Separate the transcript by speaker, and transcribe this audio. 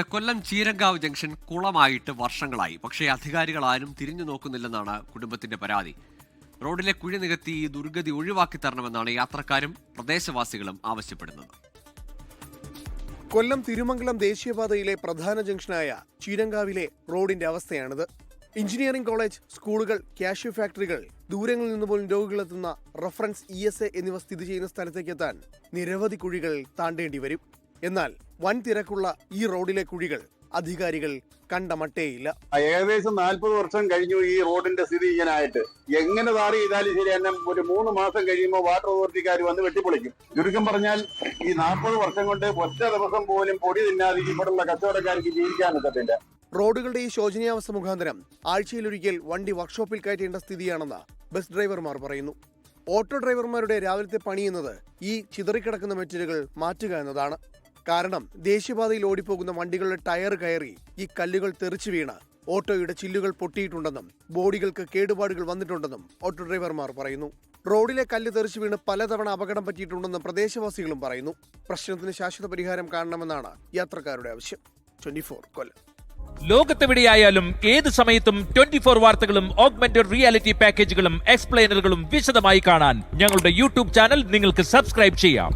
Speaker 1: കൊല്ലം Cheerankavu junction കുളമായിട്ട് വർഷങ്ങളായി. പക്ഷേ അധികാരികൾ ആരും തിരിഞ്ഞു നോക്കുന്നില്ലെന്നാണ് കുടുംബത്തിന്റെ പരാതി. റോഡിലെ കുഴി നികത്തി ഈ ദുർഗതി ഒഴിവാക്കി തരണമെന്നാണ് യാത്രക്കാരും പ്രദേശവാസികളും ആവശ്യപ്പെടുന്നത്.
Speaker 2: കൊല്ലം തിരുമംഗലം ദേശീയപാതയിലെ പ്രധാന ജംഗ്ഷനായ ചീരങ്കാവിലെ റോഡിന്റെ അവസ്ഥയാണിത്. എഞ്ചിനീയറിംഗ് കോളേജ്, സ്കൂളുകൾ, കാഷ്യൂ ഫാക്ടറികൾ, ദൂരങ്ങളിൽ നിന്ന് പോലും രോഗികളെത്തുന്ന റഫറൻസ് ESA എന്നിവ സ്ഥിതി ചെയ്യുന്ന സ്ഥലത്തേക്കെത്താൻ നിരവധി കുഴികൾ താണ്ടേണ്ടി വരും. എന്നാൽ വൻ തിരക്കുള്ള ഈ റോഡിലെ കുഴികൾ അധികാരികൾ കണ്ടമട്ടേയില്ല.
Speaker 3: ഏകദേശം 40 വർഷം കഴിഞ്ഞു ഈ റോഡിന്റെ സ്ഥിതി ഇങ്ങനായിട്ട്. എങ്ങനെ താറി ചെയ്താലും ശരി തന്നെ ഒരു 3 മാസം കഴിയുമ്പോൾ വാട്ടർ അതോറിറ്റിക്കാർ വന്ന് വെട്ടിപ്പൊളിക്കും. ചുരുക്കം പറഞ്ഞാൽ ഈ 40 വർഷം കൊണ്ട് ഒറ്റ ദിവസം പോലും പൊടി തിന്നാതെ ഇവിടെയുള്ള കച്ചവടക്കാർക്ക് ജീവിക്കാനൊക്കത്തില്ല.
Speaker 2: റോഡുകളുടെ ഈ ശോചനീയാവസ്ഥ മുഖാന്തരം ആഴ്ചയിലൊരിക്കൽ വണ്ടി വർക്ക്ഷോപ്പിൽ കയറ്റേണ്ട സ്ഥിതിയാണെന്ന് ബസ് ഡ്രൈവർമാർ പറയുന്നു. ഓട്ടോ ഡ്രൈവർമാരുടെ രാവിലത്തെ പണിയെന്നത് ഈ ചിതറിക്കിടക്കുന്ന മെറ്റലുകൾ മാറ്റുക എന്നതാണ്. കാരണം ദേശീയപാതയിൽ ഓടിപ്പോകുന്ന വണ്ടികളുടെ ടയർ കയറി ഈ കല്ലുകൾ തെറിച്ചു വീണ് ഓട്ടോയുടെ ചില്ലുകൾ പൊട്ടിയിട്ടുണ്ടെന്നും ബോഡികൾക്ക് കേടുപാടുകൾ വന്നിട്ടുണ്ടെന്നും ഓട്ടോ ഡ്രൈവർമാർ പറയുന്നു. റോഡിലെ കല്ല് തെറിച്ചു വീണ് പലതവണ അപകടം പറ്റിയിട്ടുണ്ടെന്നും പ്രദേശവാസികളും പറയുന്നു. പ്രശ്നത്തിന് ശാശ്വത പരിഹാരം കാണണമെന്നാണ് യാത്രക്കാരുടെ ആവശ്യം. 24 കൊല്ലം.
Speaker 4: ലോകത്തെവിടെയായാലും ഏത് സമയത്തും 24 വാർത്തകളും ഓഗ്മെന്റഡ് റിയാലിറ്റി പാക്കേജുകളും എക്സ്പ്ലെയിനറുകളും വിശദമായി കാണാൻ ഞങ്ങളുടെ യൂട്യൂബ് ചാനൽ നിങ്ങൾക്ക് സബ്സ്ക്രൈബ് ചെയ്യാം.